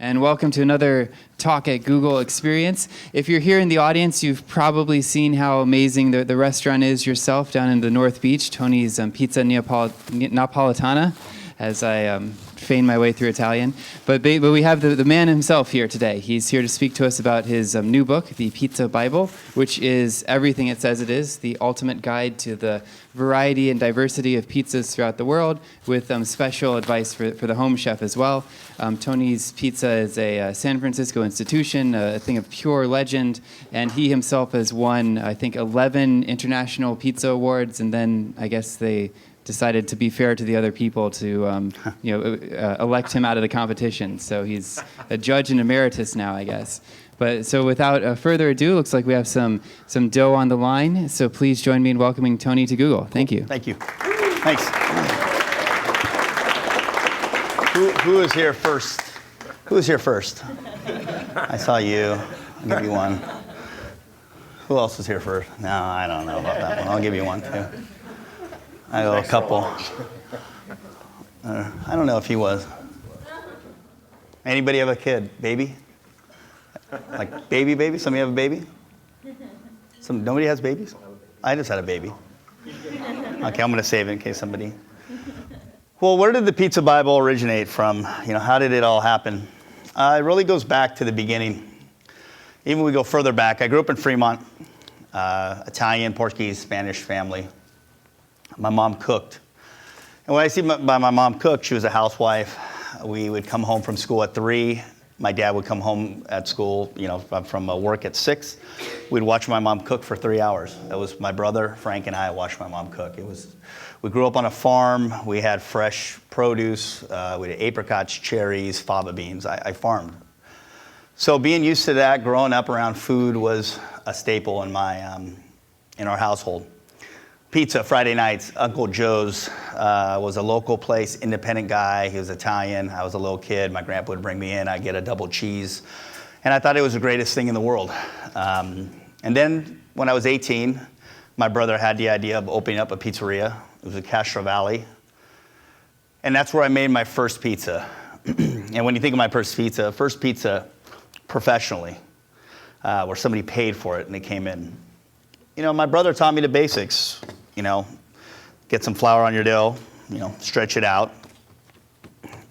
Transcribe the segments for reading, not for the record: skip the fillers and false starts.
And welcome to another Talk at Google experience. If you're here in the audience, you've probably seen how amazing the restaurant is yourself down in the North Beach, Tony's Pizza Napoletana, as I feign my way through Italian. But we have the man himself here today. He's here to speak to us about his new book, The Pizza Bible, which is everything it says it is, the ultimate guide to the variety and diversity of pizzas throughout the world, with special advice for the home chef as well. Tony's Pizza is a San Francisco institution, a thing of pure legend, and he himself has won, I think, 11 international pizza awards, and then I guess they decided to be fair to the other people to elect him out of the competition. So he's a judge and emeritus now, I guess. But so without further ado, looks like we have some dough on the line. So please join me in welcoming Tony to Google. Thank you. Thank you. Thanks. Who is here first? Who is here first? I saw you. I'll give you one. Who else is here first? No, I don't know about that one. I'll give you one too. I go a couple. I don't know if he was. Anybody have a kid? Baby? Like baby? Somebody have a baby? Nobody has babies? I just had a baby. Okay, I'm going to save it in case somebody. Well, where did the Pizza Bible originate from? How did it all happen? It really goes back to the beginning. Even we go further back. I grew up in Fremont, Italian, Portuguese, Spanish family. My mom cooked. And when I see my mom cook, she was a housewife. We would come home from school at 3. My dad would come home at school, from work at 6. We'd watch my mom cook for 3 hours. That was my brother, Frank, and I watched my mom cook. We grew up on a farm. We had fresh produce. We had apricots, cherries, fava beans. I farmed. So being used to that, growing up around food was a staple in our household. Pizza, Friday nights. Uncle Joe's was a local place, independent guy. He was Italian. I was a little kid. My grandpa would bring me in. I'd get a double cheese. And I thought it was the greatest thing in the world. And then when I was 18, my brother had the idea of opening up a pizzeria. It was in Castro Valley. And that's where I made my first pizza. And when you think of my first pizza professionally, where somebody paid for it and they came in. My brother taught me the basics. Get some flour on your dough, stretch it out.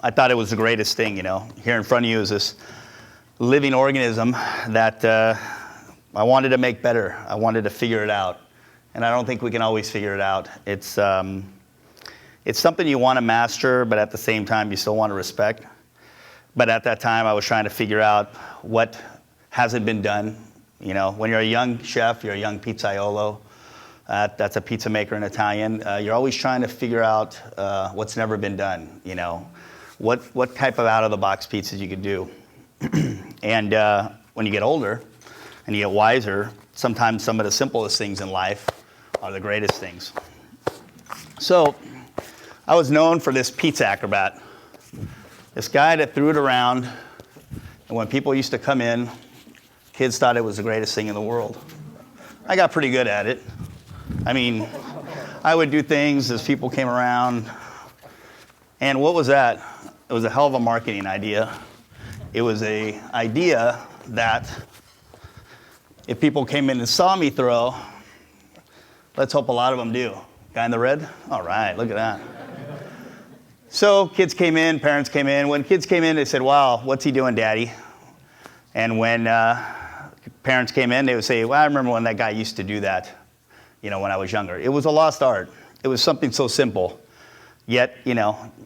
I thought it was the greatest thing, Here in front of you is this living organism that I wanted to make better. I wanted to figure it out. And I don't think we can always figure it out. It's something you want to master, but at the same time, you still want to respect. But at that time, I was trying to figure out what hasn't been done. When you're a young chef, you're a young pizzaiolo. That's a pizza maker in Italian. You're always trying to figure out what's never been done. What type of out-of-the-box pizzas you could do. And when you get older and you get wiser, sometimes some of the simplest things in life are the greatest things. So I was known for this pizza acrobat. This guy that threw it around, and when people used to come in, kids thought it was the greatest thing in the world. I got pretty good at it. I would do things as people came around. And what was that? It was a hell of a marketing idea. It was an idea that if people came in and saw me throw, let's hope a lot of them do. Guy in the red? All right, look at that. So kids came in, parents came in. When kids came in, they said, wow, what's he doing, Daddy? And when parents came in, they would say, well, I remember when that guy used to do that, when I was younger. It was a lost art. It was something so simple. Yet,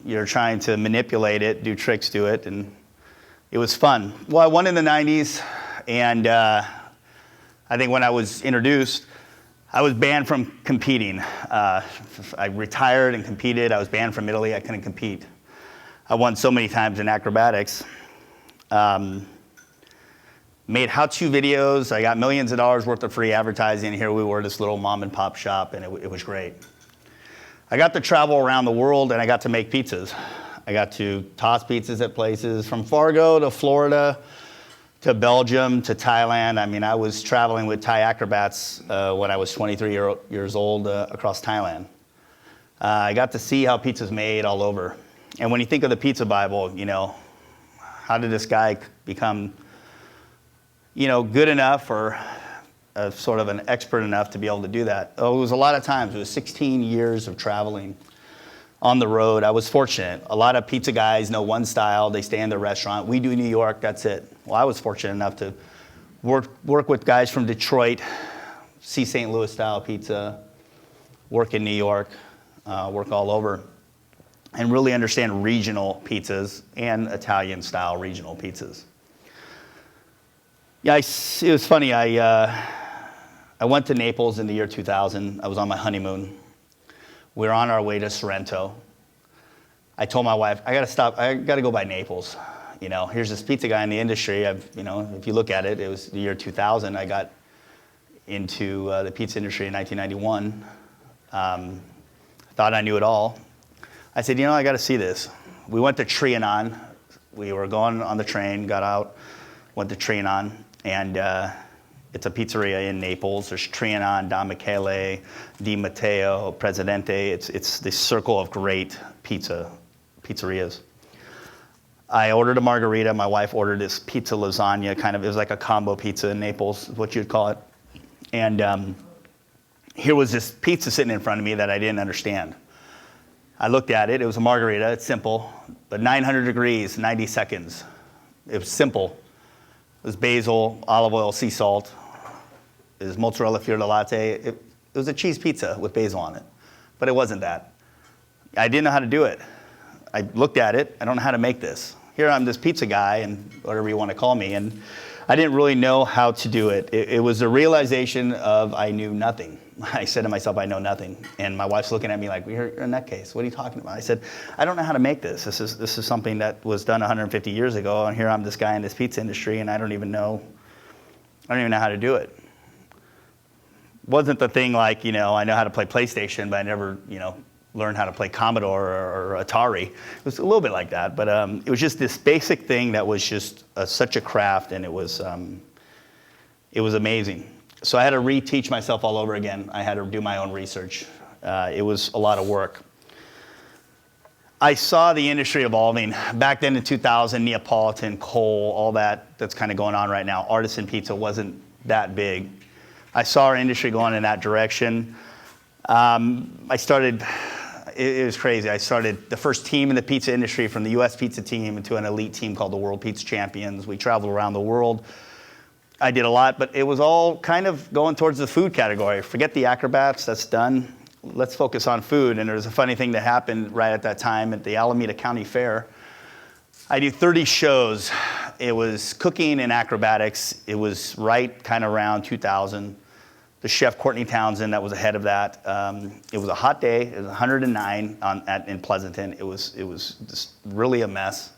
you're trying to manipulate it, do tricks to it, and it was fun. Well, I won in the 90s, and I think when I was introduced, I was banned from competing. I retired and competed. I was banned from Italy. I couldn't compete. I won so many times in acrobatics. Made how-to videos. I got millions of dollars worth of free advertising. Here we were, this little mom and pop shop, and it was great. I got to travel around the world, and I got to make pizzas. I got to toss pizzas at places from Fargo to Florida to Belgium to Thailand. I was traveling with Thai acrobats when I was 23 years old across Thailand. I got to see how pizza's made all over. And when you think of the Pizza Bible, How did this guy become, good enough or sort of an expert enough to be able to do that? Oh, it was a lot of times. It was 16 years of traveling on the road. I was fortunate. A lot of pizza guys know one style. They stay in their restaurant. We do New York. That's it. Well, I was fortunate enough to work with guys from Detroit, see St. Louis style pizza, work in New York, work all over, and really understand regional pizzas and Italian style regional pizzas. Yeah, it was funny. I went to Naples in the year 2000. I was on my honeymoon. We were on our way to Sorrento. I told my wife, I gotta stop. I gotta go by Naples. Here's this pizza guy in the industry. If you look at it, it was the year 2000. I got into the pizza industry in 1991. Thought I knew it all. I said, I got to see this. We went to Trianon. We were going on the train, got out, went to Trianon, and it's a pizzeria in Naples. There's Trianon, Don Michele, Di Matteo, Presidente. It's this circle of great pizzerias. I ordered a margherita. My wife ordered this pizza lasagna, it was like a combo pizza in Naples, is what you'd call it. And here was this pizza sitting in front of me that I didn't understand. I looked at it. It was a margherita. It's simple, but 900 degrees, 90 seconds. It was simple. It was basil, olive oil, sea salt. It was mozzarella fior di latte. It was a cheese pizza with basil on it, but it wasn't that. I didn't know how to do it. I looked at it. I don't know how to make this. Here I'm this pizza guy, and whatever you want to call me, and I didn't really know how to do it. It was a realization of I knew nothing. I said to myself, I know nothing. And my wife's looking at me like, you're in that case. What are you talking about? I said, I don't know how to make this. This is something that was done 150 years ago, and here I'm this guy in this pizza industry, and I don't even know how to do it. Wasn't the thing like, I know how to play PlayStation, but I never, learned how to play Commodore or Atari. It was a little bit like that, but it was just this basic thing that was just such a craft, and it was amazing. So I had to reteach myself all over again. I had to do my own research. It was a lot of work. I saw the industry evolving. Back then in 2000, Neapolitan, coal, all that's kind of going on right now. Artisan pizza wasn't that big. I saw our industry going in that direction. It was crazy. I started the first team in the pizza industry from the U.S. pizza team into an elite team called the World Pizza Champions. We traveled around the world. I did a lot, but it was all kind of going towards the food category. Forget the acrobats, that's done. Let's focus on food. And there was a funny thing that happened right at that time at the Alameda County Fair. I do 30 shows. It was cooking and acrobatics. It was right kind of around 2000. The chef, Courtney Townsend, that was ahead of that. It was a hot day. It was 109 in Pleasanton. It was just really a mess.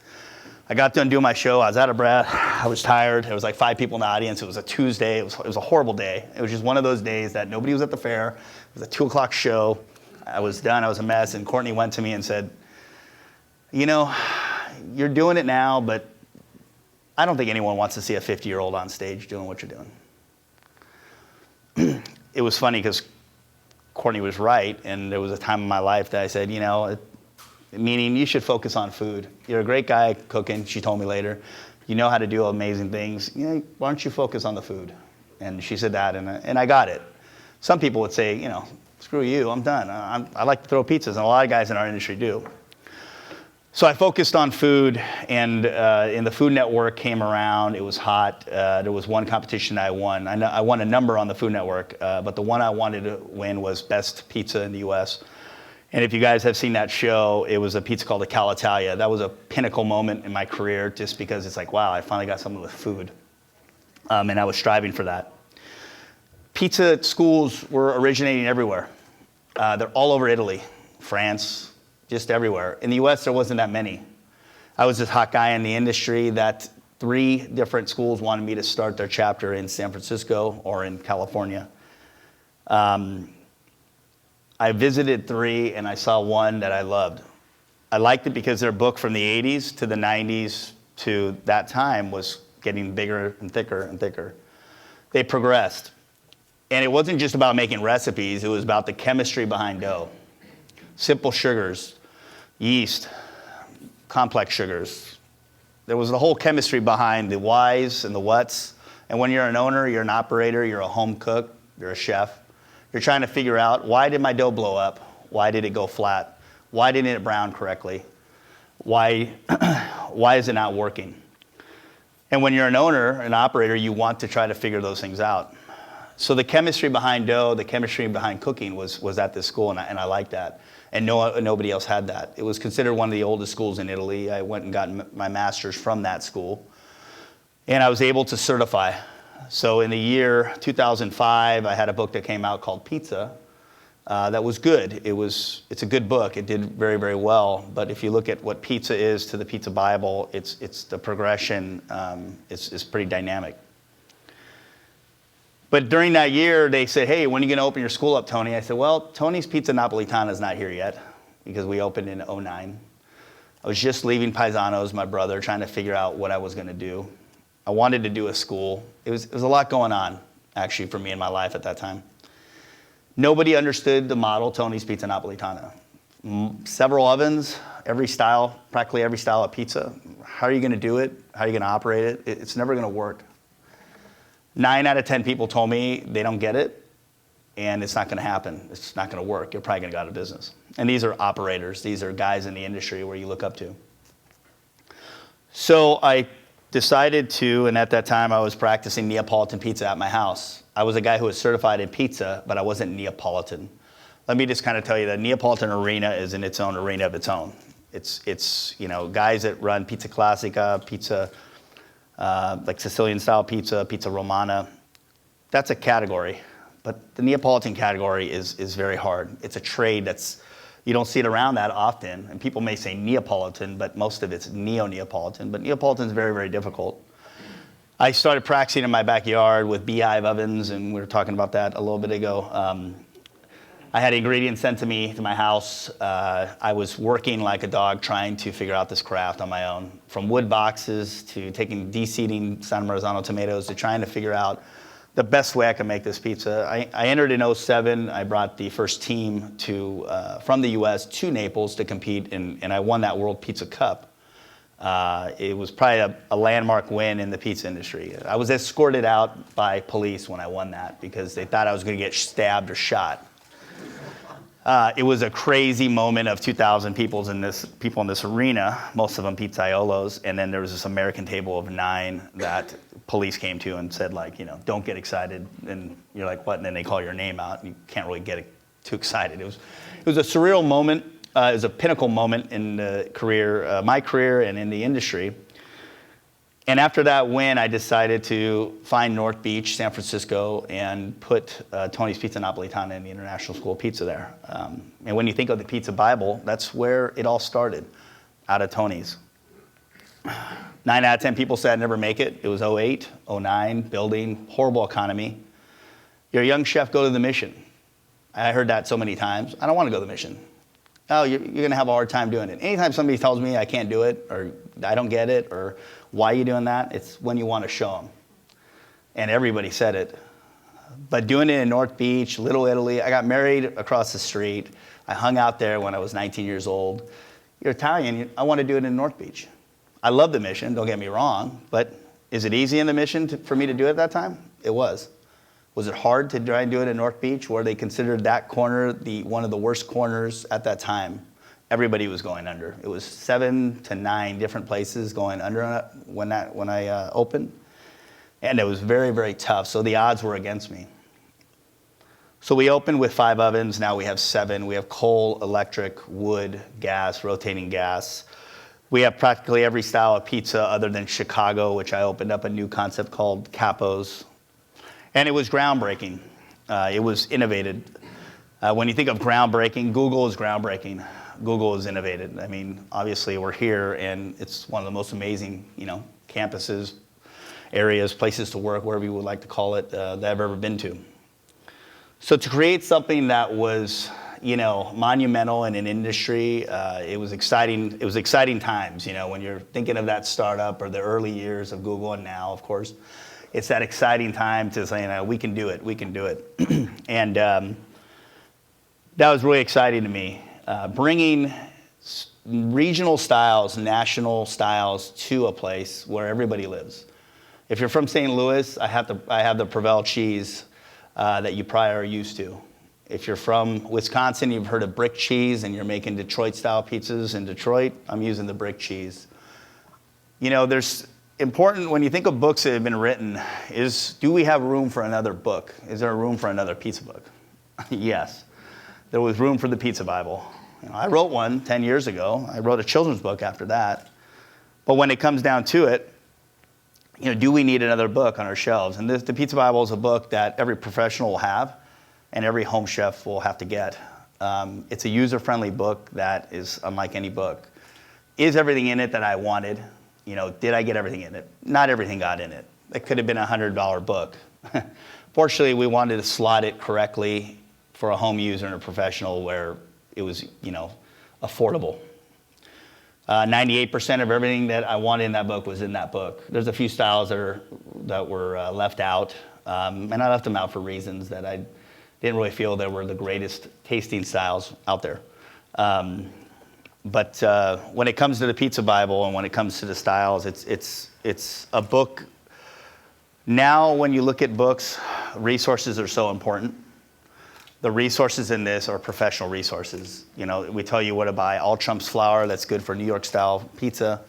I got done doing my show. I was out of breath. I was tired. There was like 5 people in the audience. It was a Tuesday. It was a horrible day. It was just one of those days that nobody was at the fair. It was a 2 o'clock show. I was done. I was a mess. And Courtney went to me and said, you're doing it now, but I don't think anyone wants to see a 50-year-old on stage doing what you're doing. It was funny because Courtney was right, and there was a time in my life that I said, meaning you should focus on food. You're a great guy cooking, she told me later. You know how to do amazing things. Why don't you focus on the food? And she said that, and I got it. Some people would say, screw you, I'm done. I like to throw pizzas, and a lot of guys in our industry do. So I focused on food, and the Food Network came around. It was hot. There was one competition I won. I won a number on the Food Network, but the one I wanted to win was Best Pizza in the U.S. And if you guys have seen that show, it was a pizza called the Calitalia. That was a pinnacle moment in my career just because it's like, wow, I finally got something with food. And I was striving for that. Pizza schools were originating everywhere. They're all over Italy, France, just everywhere. In the U.S., there wasn't that many. I was this hot guy in the industry that 3 different schools wanted me to start their chapter in San Francisco or in California. I visited 3, and I saw one that I loved. I liked it because their book from the 80s to the 90s to that time was getting bigger and thicker and thicker. They progressed. And it wasn't just about making recipes. It was about the chemistry behind dough. Simple sugars, yeast, complex sugars, There was the whole chemistry behind the whys and the whats. And when you're an owner, you're an operator, you're a home cook, you're a chef, you're trying to figure out, why did my dough blow up? Why did it go flat? Why didn't it brown correctly? Why is it not working? And when you're an owner, an operator, you want to try to figure those things out. So the chemistry behind dough, the chemistry behind cooking was at this school, and I liked that. And nobody else had that. It was considered one of the oldest schools in Italy. I went and got my master's from that school. And I was able to certify. So in the year 2005, I had a book that came out called Pizza. That was good. It's a good book. It did very, very well. But if you look at what pizza is to the Pizza Bible, it's the progression is pretty dynamic. But during that year, they said, hey, when are you going to open your school up, Tony? I said, well, Tony's Pizza Napoletana is not here yet because we opened in 2009. I was just leaving Paisanos, my brother, trying to figure out what I was going to do. I wanted to do a school. It was a lot going on, actually, for me in my life at that time. Nobody understood the model, Tony's Pizza Napoletana. Several ovens, every style, practically every style of pizza. How are you going to do it? How are you going to operate it? It's never going to work. 9 out of 10 people told me they don't get it, and it's not going to happen. It's not going to work. You're probably going to go out of business. And these are operators. These are guys in the industry where you look up to. So I decided to, and at that time I was practicing Neapolitan pizza at my house. I was a guy who was certified in pizza, but I wasn't Neapolitan. Let me just kind of tell you, the Neapolitan arena is in its own arena of its own. It's guys that run Pizza Classica, pizza, like Sicilian style pizza, pizza Romana. That's a category, but the Neapolitan category is very hard. It's a trade you don't see it around that often, and people may say Neapolitan, but most of it's neo-Neapolitan, but Neapolitan is very, very difficult. I started practicing in my backyard with beehive ovens, and we were talking about that a little bit ago. I had ingredients sent to me to my house. I was working like a dog trying to figure out this craft on my own, from wood boxes to de-seeding San Marzano tomatoes to trying to figure out the best way I could make this pizza. I entered in 2007. I brought the first team from the US to Naples to compete, and I won that World Pizza Cup. It was probably a landmark win in the pizza industry. I was escorted out by police when I won that because they thought I was going to get stabbed or shot. It was a crazy moment of 2,000 people in this arena, most of them Pizzaiolos, and then there was this American table of 9 that police came to and said, like, don't get excited. And you're like, what? And then they call your name out, and you can't really get too excited. It was a surreal moment. It was a pinnacle moment in the career, my career, and in the industry. And after that win, I decided to find North Beach, San Francisco, and put Tony's Pizza Napoletana in the International School of Pizza there. And when you think of the Pizza Bible, that's where it all started, out of Tony's. 9 out of 10 people said I'd never make it. It was 2008, 2009, building, horrible economy. You're a young chef, go to the mission. I heard that so many times. I don't want to go to the mission. Oh, you're going to have a hard time doing it. Anytime somebody tells me I can't do it, or I don't get it, or why are you doing that, it's when you want to show them. And everybody said it. But doing it in North Beach, Little Italy, I got married across the street. I hung out there when I was 19 years old. You're Italian, I want to do it in North Beach. I love the mission, don't get me wrong, but is it easy in the mission for me to do it at that time? It was. Was it hard to try and do it in North Beach, where they considered that corner one of the worst corners at that time? Everybody was going under. It was 7 to 9 different places going under when I opened, and it was very, very tough. So the odds were against me. So we opened with 5 ovens. Now we have 7. We have coal, electric, wood, gas, rotating gas. We have practically every style of pizza other than Chicago, which I opened up a new concept called Capos. And it was groundbreaking. It was innovated. When you think of groundbreaking, Google is groundbreaking. Google is innovated. I mean, obviously we're here, and it's one of the most amazing, campuses, areas, places to work, wherever you would like to call it, that I've ever been to. So to create something that was, monumental in an industry, it was exciting. It was exciting times, when you're thinking of that startup or the early years of Google, and now, of course. It's that exciting time to say, we can do it, we can do it. And that was really exciting to me. Bringing regional styles, national styles to a place where everybody lives. If you're from St. Louis, I have the Provel cheese that you probably are used to. If you're from Wisconsin, you've heard of brick cheese and you're making Detroit-style pizzas in Detroit, I'm using the brick cheese. You know, there's important, when you think of books that have been written, do we have room for another book? Is there room for another pizza book? Yes. There was room for the Pizza Bible. You know, I wrote one 10 years ago. I wrote a children's book after that. But when it comes down to it, you know, do we need another book on our shelves? And the Pizza Bible is a book that every professional will have and every home chef will have to get. It's a user-friendly book that is unlike any book. Is everything in it that I wanted? You know, did I get everything in it? Not everything got in it. It could have been a $100 book. Fortunately, we wanted to slot it correctly for a home user and a professional where it was, you know, affordable. 98% of everything that I wanted in that book was in that book. There's a few styles that were left out, and I left them out for reasons that I didn't really feel they were the greatest tasting styles out there. But when it comes to the Pizza Bible and when it comes to the styles, it's a book. Now, when you look at books, resources are so important. The resources in this are professional resources. You know, we tell you what to buy. All Trump's flour, that's good for New York style pizza.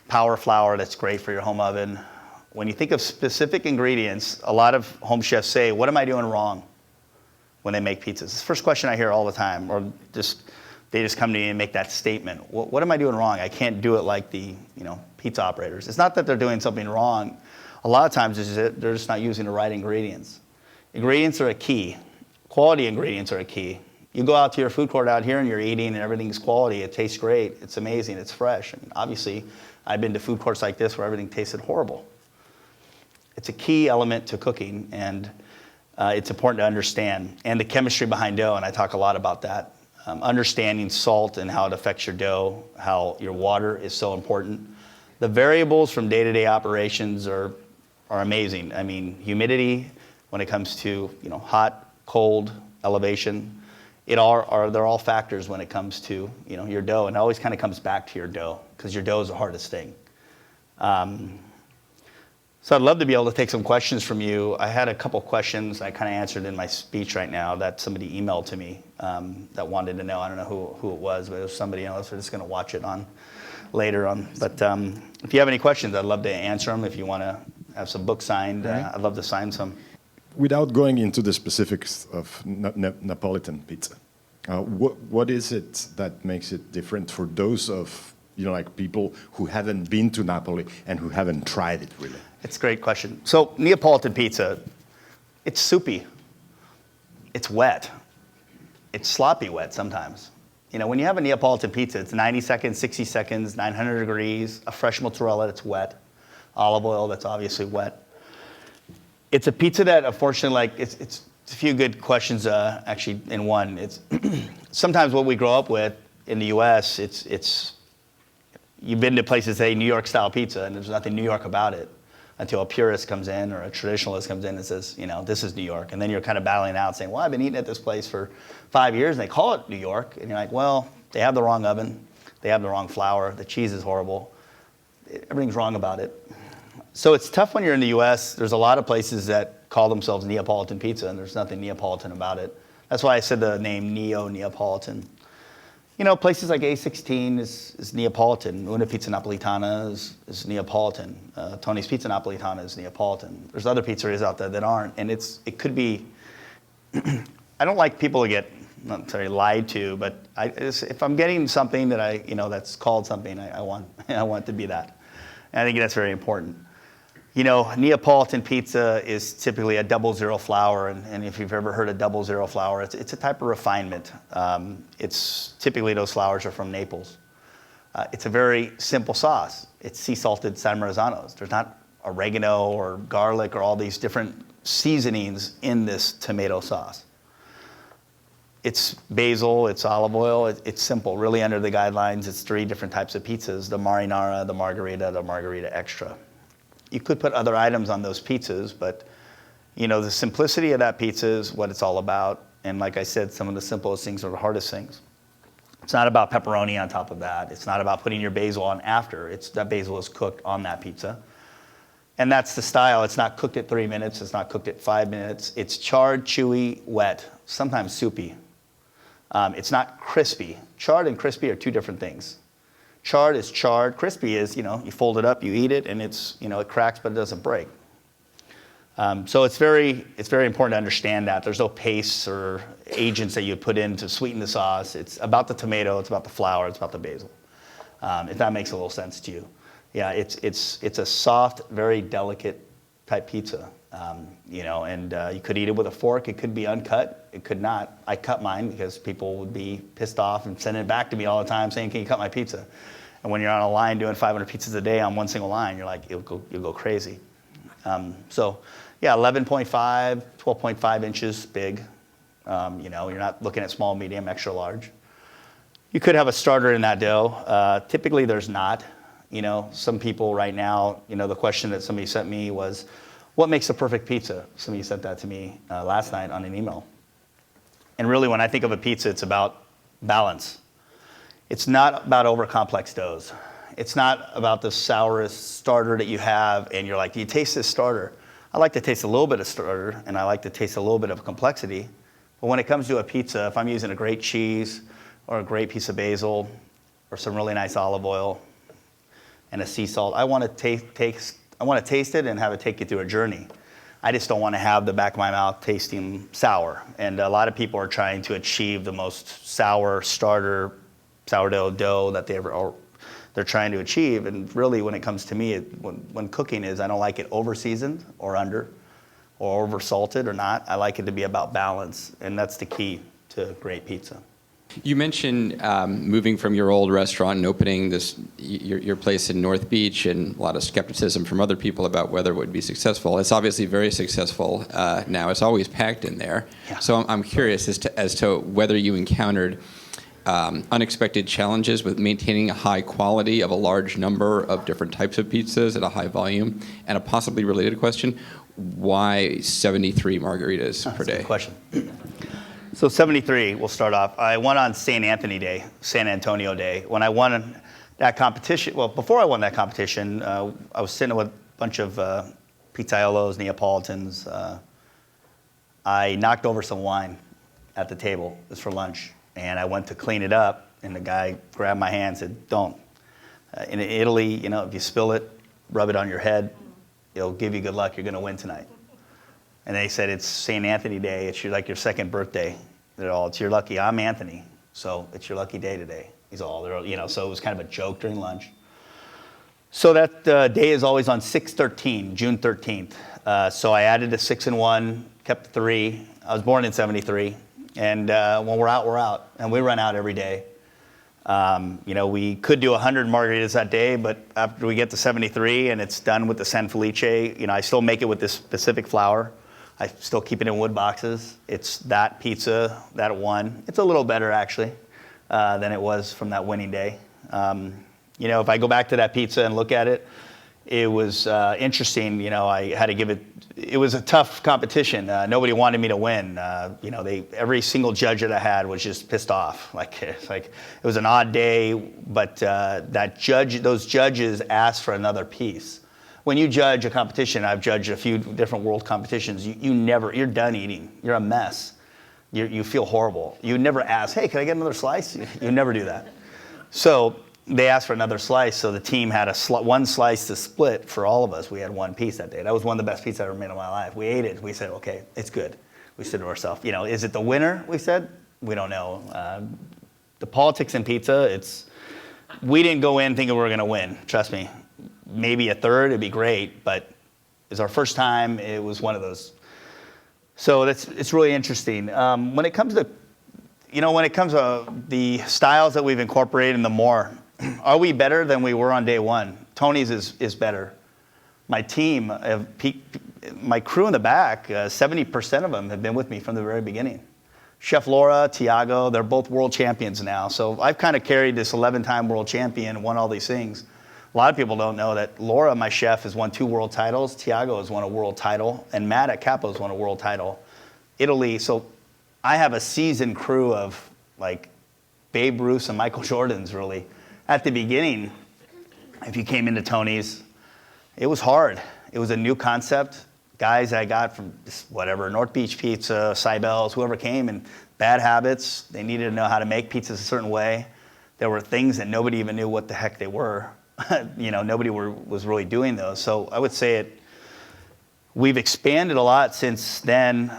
Power flour, that's great for your home oven. When you think of specific ingredients, a lot of home chefs say, what am I doing wrong when they make pizzas? It's the first question I hear all the time, or they just come to me and make that statement. What am I doing wrong? I can't do it like the, you know, pizza operators. It's not that they're doing something wrong. A lot of times it's that they're just not using the right ingredients. Ingredients are a key. Quality ingredients are a key. You go out to your food court out here and you're eating and everything's quality. It tastes great. It's amazing. It's fresh. And obviously, I've been to food courts like this where everything tasted horrible. It's a key element to cooking, and it's important to understand. And the chemistry behind dough, and I talk a lot about that. Understanding salt and how it affects your dough, how your water is so important. The variables from day-to-day operations are amazing. I mean, humidity, when it comes to, you know, hot, cold, elevation, they're all factors when it comes to, you know, your dough, and it always kind of comes back to your dough because your dough is the hardest thing. So I'd love to be able to take some questions from you. I had a couple questions I kind of answered in my speech right now that somebody emailed to me that wanted to know. I don't know who it was, but it was somebody else. We're just going to watch it on later on. But if you have any questions, I'd love to answer them. If you want to have some books signed, I'd love to sign some. Without going into the specifics of Napolitan pizza, what is it that makes it different for those of, you know, like people who haven't been to Napoli and who haven't tried it really? It's a great question. So Neapolitan pizza, it's soupy. It's wet. It's sloppy wet sometimes. You know, when you have a Neapolitan pizza, it's 90 seconds, 60 seconds, 900 degrees, a fresh mozzarella that's wet, olive oil that's obviously wet. It's a pizza that, unfortunately, like it's a few good questions actually in one. It's sometimes what we grow up with in the U.S. It's you've been to places say New York style pizza, and there's nothing New York about it until a purist comes in or a traditionalist comes in and says, you know, this is New York, and then you're kind of battling out saying, well, I've been eating at this place for 5 years, and they call it New York, and you're like, well, they have the wrong oven, they have the wrong flour, the cheese is horrible, everything's wrong about it. So it's tough when you're in the U.S. There's a lot of places that call themselves Neapolitan pizza, and there's nothing Neapolitan about it. That's why I said the name Neapolitan. You know, places like A16 is Neapolitan. Una Pizza Napoletana is Neapolitan. Tony's Pizza Napoletana is Neapolitan. There's other pizzerias out there that aren't, and it could be. I don't like people to get, not necessarily lied to, but if I'm getting something that that's called something, I want it to be that. And I think that's very important. You know, Neapolitan pizza is typically a 00 flour, and if you've ever heard of 00 flour, it's a type of refinement. It's typically those flours are from Naples. It's a very simple sauce. It's sea salted San Marzanos. There's not oregano or garlic or all these different seasonings in this tomato sauce. It's basil, it's olive oil, it's simple, really under the guidelines. It's 3 different types of pizzas: the marinara, the margherita extra. You could put other items on those pizzas, but you know, the simplicity of that pizza is what it's all about. And like I said, some of the simplest things are the hardest things. It's not about pepperoni on top of that. It's not about putting your basil on after. It's that basil is cooked on that pizza. And that's the style. It's not cooked at 3 minutes. It's not cooked at 5 minutes. It's charred, chewy, wet, sometimes soupy. It's not crispy. Charred and crispy are two different things. Charred is charred. Crispy is, you fold it up, you eat it, and it's, it cracks, but it doesn't break. So it's very important to understand that. There's no pastes or agents that you put in to sweeten the sauce. It's about the tomato, it's about the flour, it's about the basil. If that makes a little sense to you. Yeah, it's a soft, very delicate type pizza. And you could eat it with a fork. It could be uncut. It could not. I cut mine because people would be pissed off and sending it back to me all the time saying, "Can you cut my pizza?" And when you're on a line doing 500 pizzas a day on one single line, you're like, you'll go crazy. 11.5, 12.5 inches big. You're not looking at small, medium, extra large. You could have a starter in that dough. Typically, there's not. Some people right now, the question that somebody sent me was, what makes a perfect pizza? Somebody sent that to me last night on an email. And really, when I think of a pizza, it's about balance. It's not about over-complex doughs. It's not about the sourest starter that you have, and you're like, do you taste this starter? I like to taste a little bit of starter, and I like to taste a little bit of complexity. But when it comes to a pizza, if I'm using a great cheese or a great piece of basil or some really nice olive oil and a sea salt, I want to taste it and have it take you through a journey. I just don't want to have the back of my mouth tasting sour. And a lot of people are trying to achieve the most sour sourdough dough that they're trying to achieve. And really, when it comes to me, when cooking I don't like it over-seasoned or under, or over-salted or not. I like it to be about balance, and that's the key to great pizza. You mentioned moving from your old restaurant and opening your place in North Beach, and a lot of skepticism from other people about whether it would be successful. It's obviously very successful now. It's always packed in there. Yeah. So I'm curious as to whether you encountered unexpected challenges with maintaining a high quality of a large number of different types of pizzas at a high volume. And a possibly related question, why 73 margaritas per day? That's a good question. So 73, we'll start off. I won on St. Anthony Day, San Antonio Day. When I won that competition, before I won that competition, I was sitting with a bunch of Pizzaiolos, Neapolitans. I knocked over some wine at the table. It was for lunch. And I went to clean it up, and the guy grabbed my hand and said, don't. In Italy, if you spill it, rub it on your head, it'll give you good luck. You're going to win tonight. And they said, it's St. Anthony Day. It's your second birthday. It's your lucky. I'm Anthony, so it's your lucky day today. So it was kind of a joke during lunch. So that day is always on 6/13, June 13th. So I added a 6 and 1, kept 3. I was born in 73. And when we're out, we're out. And we run out every day. We could do 100 margaritas that day, but after we get to 73 and it's done with the San Felice, I still make it with this specific flour. I still keep it in wood boxes. It's that pizza that won. It's a little better, actually, than it was from that winning day. If I go back to that pizza and look at it, it was interesting. I had to give it. It was a tough competition. Nobody wanted me to win. Every single judge that I had was just pissed off. It was an odd day, but those judges asked for another piece. When you judge a competition, I've judged a few different world competitions. You're done eating. You're a mess. You feel horrible. You never ask, hey, can I get another slice? You never do that. So they asked for another slice, so the team had one slice to split for all of us. We had one piece that day. That was one of the best pizzas I ever made in my life. We ate it. We said, okay, it's good. We said to ourselves, is it the winner? We said, we don't know. The politics in pizza, we didn't go in thinking we were going to win. Trust me. Maybe a third, it'd be great, but it's our first time. It was one of those. So it's really interesting. When it comes to the styles that we've incorporated in the more, are we better than we were on day one? Tony's is better. My team, my crew in the back, 70% of them have been with me from the very beginning. Chef Laura, Tiago, they're both world champions now. So I've kind of carried this 11-time world champion, won all these things. A lot of people don't know that Laura, my chef, has won 2 world titles. Tiago has won a world title. And Matt at Capo has won a world title. Italy, so I have a seasoned crew of Babe Ruths and Michael Jordans, really. At the beginning, if you came into Tony's, it was hard. It was a new concept. Guys I got from whatever, North Beach Pizza, Cybel's, whoever came, and bad habits. They needed to know how to make pizzas a certain way. There were things that nobody even knew what the heck they were. Nobody was really doing those. So I would say we've expanded a lot since then,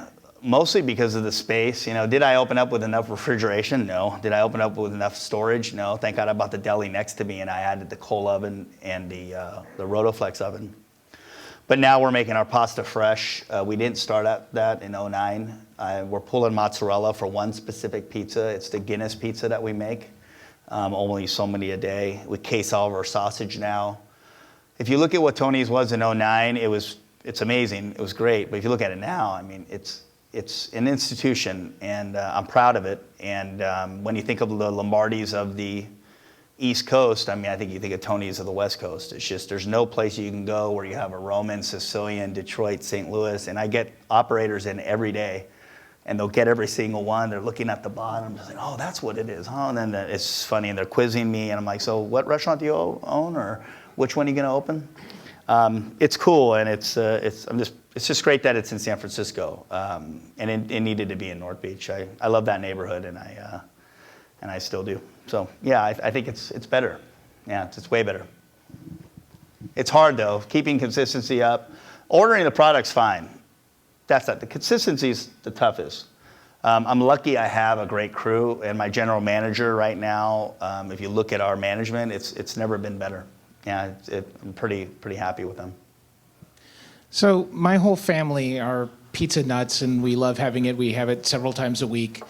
mostly because of the space. Did I open up with enough refrigeration? No. Did I open up with enough storage? No. Thank God I bought the deli next to me, and I added the coal oven and the Rotoflex oven. But now we're making our pasta fresh. We didn't start at that in 2009. We're pulling mozzarella for one specific pizza. It's the Guinness pizza that we make. Only so many a day. We case all of our sausage now. If you look at what Tony's was in 2009, it's amazing. It was great. But if you look at it now, I mean, it's an institution, and I'm proud of it. And when you think of the Lombardis of the East Coast, I mean, I think you think of Tony's of the West Coast. It's just there's no place you can go where you have a Roman, Sicilian, Detroit, St. Louis, and I get operators in every day, and they'll get every single one. They're looking at the bottom, just like, oh, that's what it is, huh? And then it's funny, and they're quizzing me, and I'm like, so what restaurant do you own, or which one are you going to open? It's cool, and it's just great that it's in San Francisco, and it needed to be in North Beach. I love that neighborhood, and I still do. So yeah, I think it's better. Yeah, it's way better. It's hard though, keeping consistency up. Ordering the product's fine. That's not the consistency's the toughest. I'm lucky I have a great crew, and my general manager right now. If you look at our management, it's never been better. Yeah, I'm pretty happy with them. So my whole family are pizza nuts, and we love having it. We have it several times a week.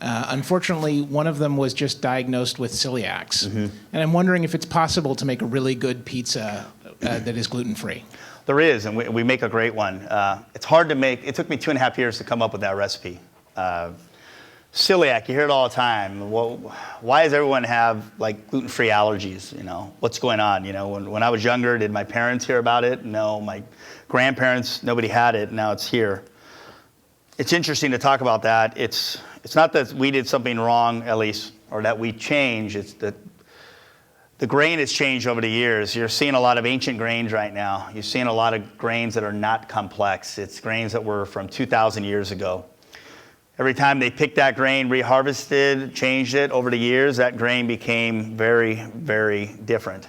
Unfortunately, one of them was just diagnosed with celiacs. Mm-hmm. And I'm wondering if it's possible to make a really good pizza that is gluten-free. There is, and we make a great one. It's hard to make. It took me 2.5 years to come up with that recipe. Celiac, you hear it all the time. Well, why does everyone have like gluten-free allergies? What's going on? When I was younger, did my parents hear about it? No, my grandparents, nobody had it. Now it's here. It's interesting to talk about that. It's not that we did something wrong, at least, or that we changed. It's that the grain has changed over the years. You're seeing a lot of ancient grains right now. You're seeing a lot of grains that are not complex. It's grains that were from 2,000 years ago. Every time they picked that grain, reharvested, changed it over the years, that grain became very, very different.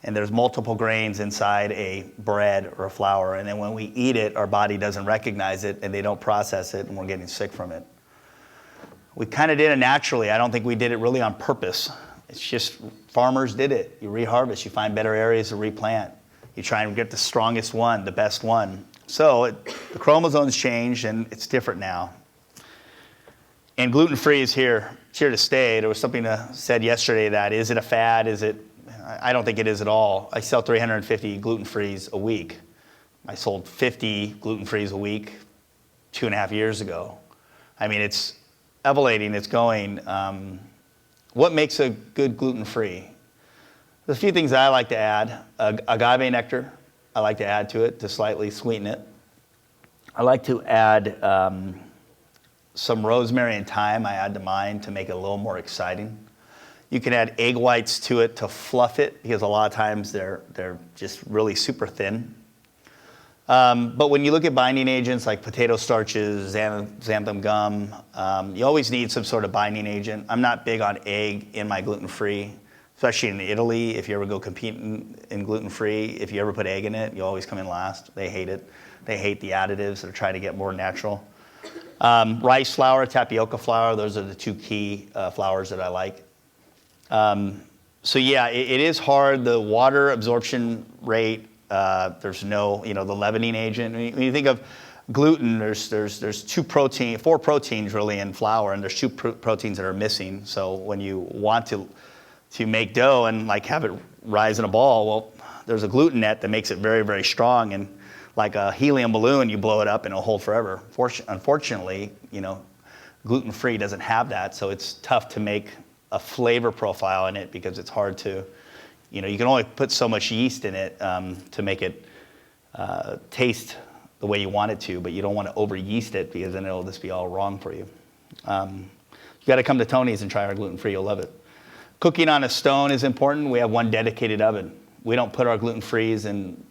And there's multiple grains inside a bread or a flour. And then when we eat it, our body doesn't recognize it, and they don't process it, and we're getting sick from it. We kind of did it naturally. I don't think we did it really on purpose. It's just farmers did it. You reharvest. You find better areas to replant. You try and get the strongest one, the best one. So the chromosomes changed, and it's different now. And gluten-free is here. It's here to stay. There was something said yesterday that, is it a fad? I don't think it is at all. I sell 350 gluten-frees a week. I sold 50 gluten-frees a week 2.5 years ago. I mean, it's elevating, it's going. What makes a good gluten-free? There's a few things I like to add. Agave nectar, I like to add to it to slightly sweeten it. I like to add some rosemary and thyme. I add to mine to make it a little more exciting. You can add egg whites to it to fluff it, because a lot of times they're just really super thin. But when you look at binding agents like potato starches, xanthan gum, you always need some sort of binding agent. I'm not big on egg in my gluten-free, especially in Italy. If you ever go compete in gluten-free, if you ever put egg in it, you always come in last. They hate it. They hate the additives. They're trying to get more natural. Rice flour, tapioca flour, those are the two key flours that I like. So yeah, it is hard. The water absorption rate, there's no, the leavening agent. When you think of gluten, there's four proteins really in flour, and there's two proteins that are missing. So when you want to make dough and like have it rise in a ball, well, there's a gluten net that makes it very, very strong, and like a helium balloon, you blow it up and it'll hold forever. Unfortunately, gluten-free doesn't have that, so it's tough to make a flavor profile in it, because it's hard to, you can only put so much yeast in it to make it taste the way you want it to, but you don't want to over yeast it, because then it'll just be all wrong for you. you got to come to Tony's and try our gluten-free. You'll love it. Cooking on a stone is important. We have one dedicated oven. We don't put our gluten-frees in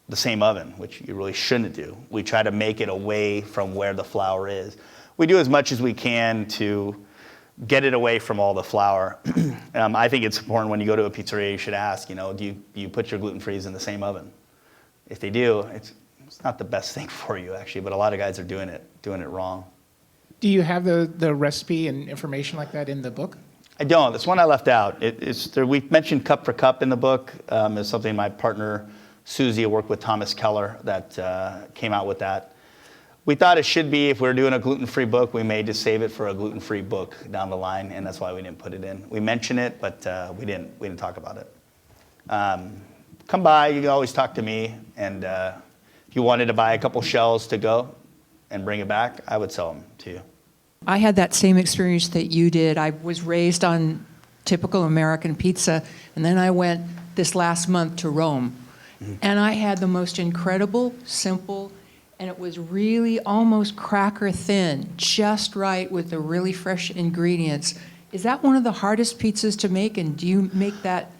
the same oven, which you really shouldn't do. We try to make it away from where the flour is. We do as much as we can to get it away from all the flour. I think it's important when you go to a pizzeria, you should ask, do you put your gluten-frees in the same oven? If they do, it's not the best thing for you, actually, but a lot of guys are doing it wrong. Do you have the recipe and information like that in the book? I don't. This one I left out. We mentioned cup for cup in the book. It's something my partner, Susie, worked with Thomas Keller that came out with that. We thought it should be, if we're doing a gluten-free book, we may just save it for a gluten-free book down the line, and that's why we didn't put it in. We mention it, but we didn't talk about it. Come by. You can always talk to me, and if you wanted to buy a couple shells to go and bring it back, I would sell them to you. I had that same experience that you did. I was raised on typical American pizza, and then I went this last month to Rome, and I had the most incredible, simple, and it was really almost cracker thin, just right with the really fresh ingredients. Is that one of the hardest pizzas to make, and do you make that?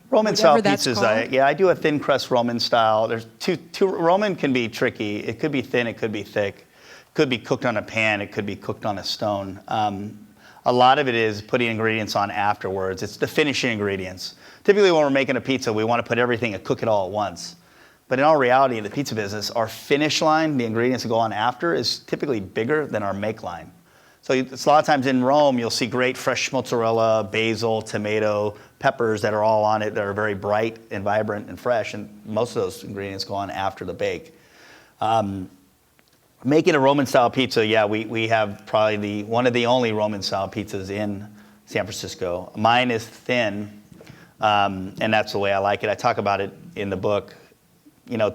Roman style that's pizzas, called? I do a thin crust Roman style. There's two. Roman can be tricky. It could be thin, it could be thick. It could be cooked on a pan, it could be cooked on a stone. A lot of it is putting ingredients on afterwards. It's the finishing ingredients. Typically when we're making a pizza, we want to put everything and cook it all at once. But in all reality, in the pizza business, our finish line, the ingredients that go on after, is typically bigger than our make line. So it's a lot of times in Rome, you'll see great fresh mozzarella, basil, tomato, peppers that are all on it that are very bright and vibrant and fresh, and most of those ingredients go on after the bake. Making a Roman-style pizza, yeah, we have probably one of the only Roman-style pizzas in San Francisco. Mine is thin, and that's the way I like it. I talk about it in the book.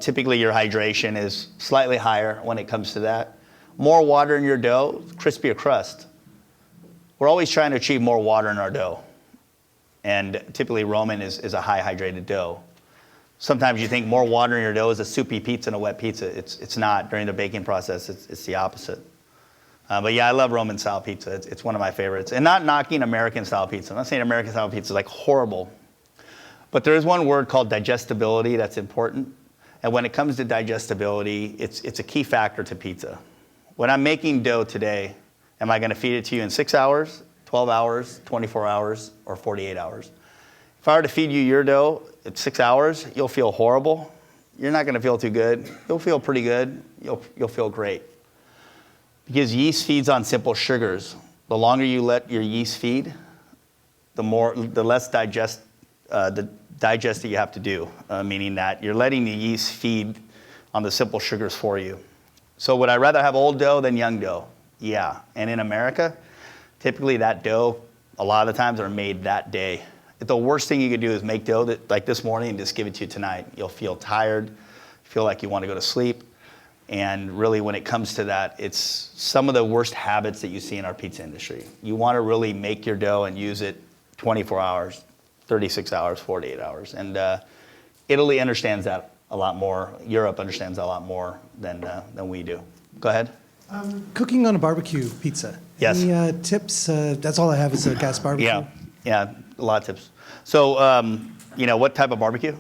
Typically your hydration is slightly higher when it comes to that. More water in your dough, crispier crust. We're always trying to achieve more water in our dough. And typically Roman is a high hydrated dough. Sometimes you think more water in your dough is a soupy pizza and a wet pizza. It's not. During the baking process, it's the opposite. But yeah, I love Roman style pizza. It's one of my favorites. And not knocking American style pizza. I'm not saying American style pizza is like horrible. But there is one word called digestibility that's important. And when it comes to digestibility, it's a key factor to pizza. When I'm making dough today, am I going to feed it to you in 6 hours, 12 hours, 24 hours, or 48 hours? If I were to feed you your dough at 6 hours, you'll feel horrible. You're not going to feel too good. You'll feel pretty good. You'll feel great. Because yeast feeds on simple sugars. The longer you let your yeast feed, the less digest that you have to do, meaning that you're letting the yeast feed on the simple sugars for you. So would I rather have old dough than young dough? Yeah. And in America, typically that dough, a lot of the times, are made that day. The worst thing you could do is make dough like this morning and just give it to you tonight. You'll feel tired, feel like you want to go to sleep. And really, when it comes to that, it's some of the worst habits that you see in our pizza industry. You want to really make your dough and use it 24 hours, 36 hours, 48 hours. And Italy understands that a lot more. Europe understands that a lot more than we do. Go ahead. Cooking on a barbecue pizza. Yes. Any tips? That's all I have is a gas barbecue. Yeah, a lot of tips. So, what type of barbecue?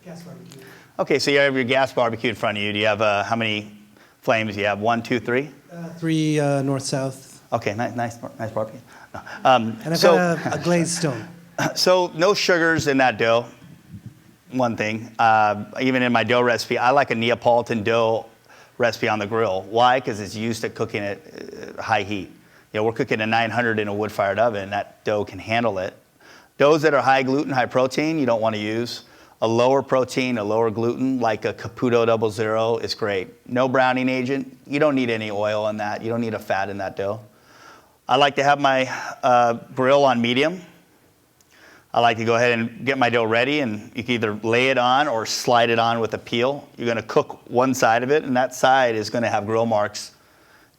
Gas barbecue. Okay, so you have your gas barbecue in front of you. Do you have how many flames? Do you have 1, 2, 3? 3 north-south. Okay, nice barbecue. No. And I've got a glazed stone. So no sugars in that dough. One thing. Even in my dough recipe, I like a Neapolitan dough recipe on the grill. Why? Because it's used to cooking at high heat. We're cooking at 900 in a wood-fired oven. That dough can handle it. Doughs that are high gluten, high protein, you don't want to use. A lower protein, a lower gluten, like a Caputo 00 is great. No browning agent. You don't need any oil in that. You don't need a fat in that dough. I like to have my grill on medium. I like to go ahead and get my dough ready, and you can either lay it on or slide it on with a peel. You're going to cook one side of it, and that side is going to have grill marks.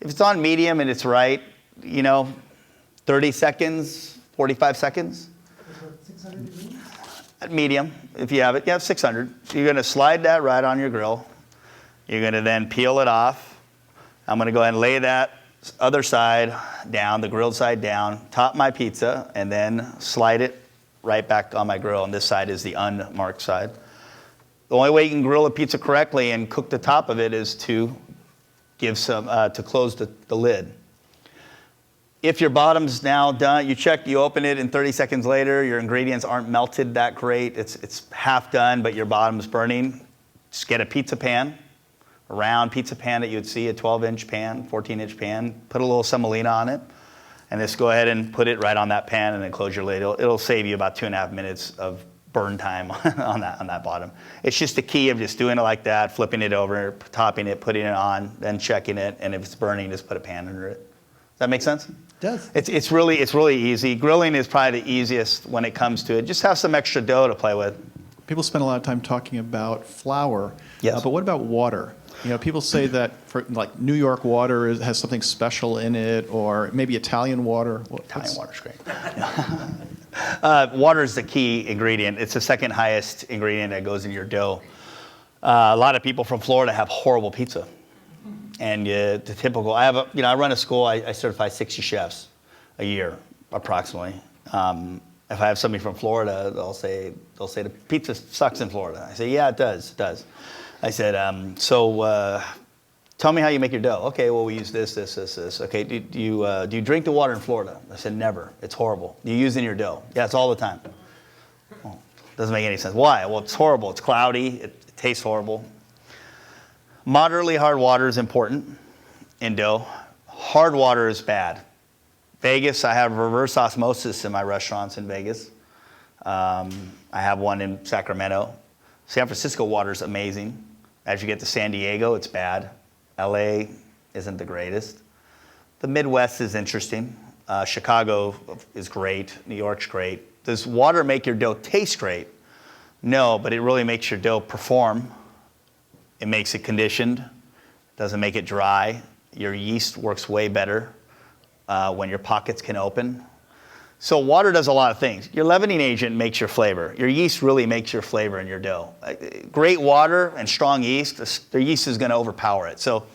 If it's on medium and it's right, 30 seconds, 45 seconds. 600 degrees? At medium, if you have it. You have 600. You're going to slide that right on your grill. You're going to then peel it off. I'm going to go ahead and lay that other side down, the grilled side down, top my pizza, and then slide it right back on my grill. And this side is the unmarked side. The only way you can grill a pizza correctly and cook the top of it is to give some to close the lid. If your bottom's now done, you check, you open it, and 30 seconds later, your ingredients aren't melted that great. It's half done, but your bottom's burning. Just get a pizza pan, a round pizza pan that you would see, a 12-inch pan, 14-inch pan. Put a little semolina on it, and just go ahead and put it right on that pan, and then close your lid. It'll save you about 2.5 minutes of burn time on that bottom. It's just the key of just doing it like that, flipping it over, topping it, putting it on, then checking it, and if it's burning, just put a pan under it. Does that make sense? It does. It's really easy. Grilling is probably the easiest when it comes to it. Just have some extra dough to play with. People spend a lot of time talking about flour. Yes. But what about water? You know, people say that for like New York water has something special in it, or maybe Italian water. Italian water's great. Water is the key ingredient. It's the second highest ingredient that goes in your dough. A lot of people from Florida have horrible pizza. And the typical, I run a school, I certify 60 chefs a year, approximately. If I have somebody from Florida, they'll say the pizza sucks in Florida. I say, yeah, it does. I said, tell me how you make your dough. Okay, well, we use this. Okay, do you drink the water in Florida? I said, never. It's horrible. Do you use it in your dough? Yeah, it's all the time. Well, doesn't make any sense. Why? Well, it's horrible. It's cloudy. It tastes horrible. Moderately hard water is important in dough. Hard water is bad. Vegas, I have reverse osmosis in my restaurants in Vegas. I have one in Sacramento. San Francisco water is amazing. As you get to San Diego, it's bad. LA isn't the greatest. The Midwest is interesting. Chicago is great. New York's great. Does water make your dough taste great? No, but it really makes your dough perform. It makes it conditioned. Doesn't make it dry. Your yeast works way better when your pockets can open. So water does a lot of things. Your leavening agent makes your flavor. Your yeast really makes your flavor in your dough. Great water and strong yeast, the yeast is going to overpower it. So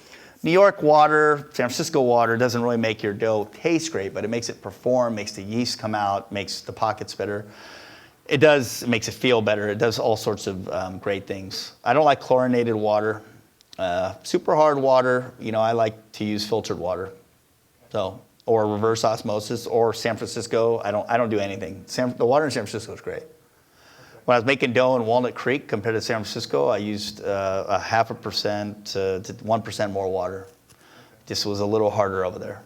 New York water, San Francisco water doesn't really make your dough taste great, but it makes it perform, makes the yeast come out, makes the pockets better. It makes it feel better. It does all sorts of great things. I don't like chlorinated water. Super hard water, I like to use filtered water. Or reverse osmosis, or San Francisco. I don't do anything. The water in San Francisco is great. When I was making dough in Walnut Creek compared to San Francisco, I used 0.5% to 1% more water. Just was a little harder over there.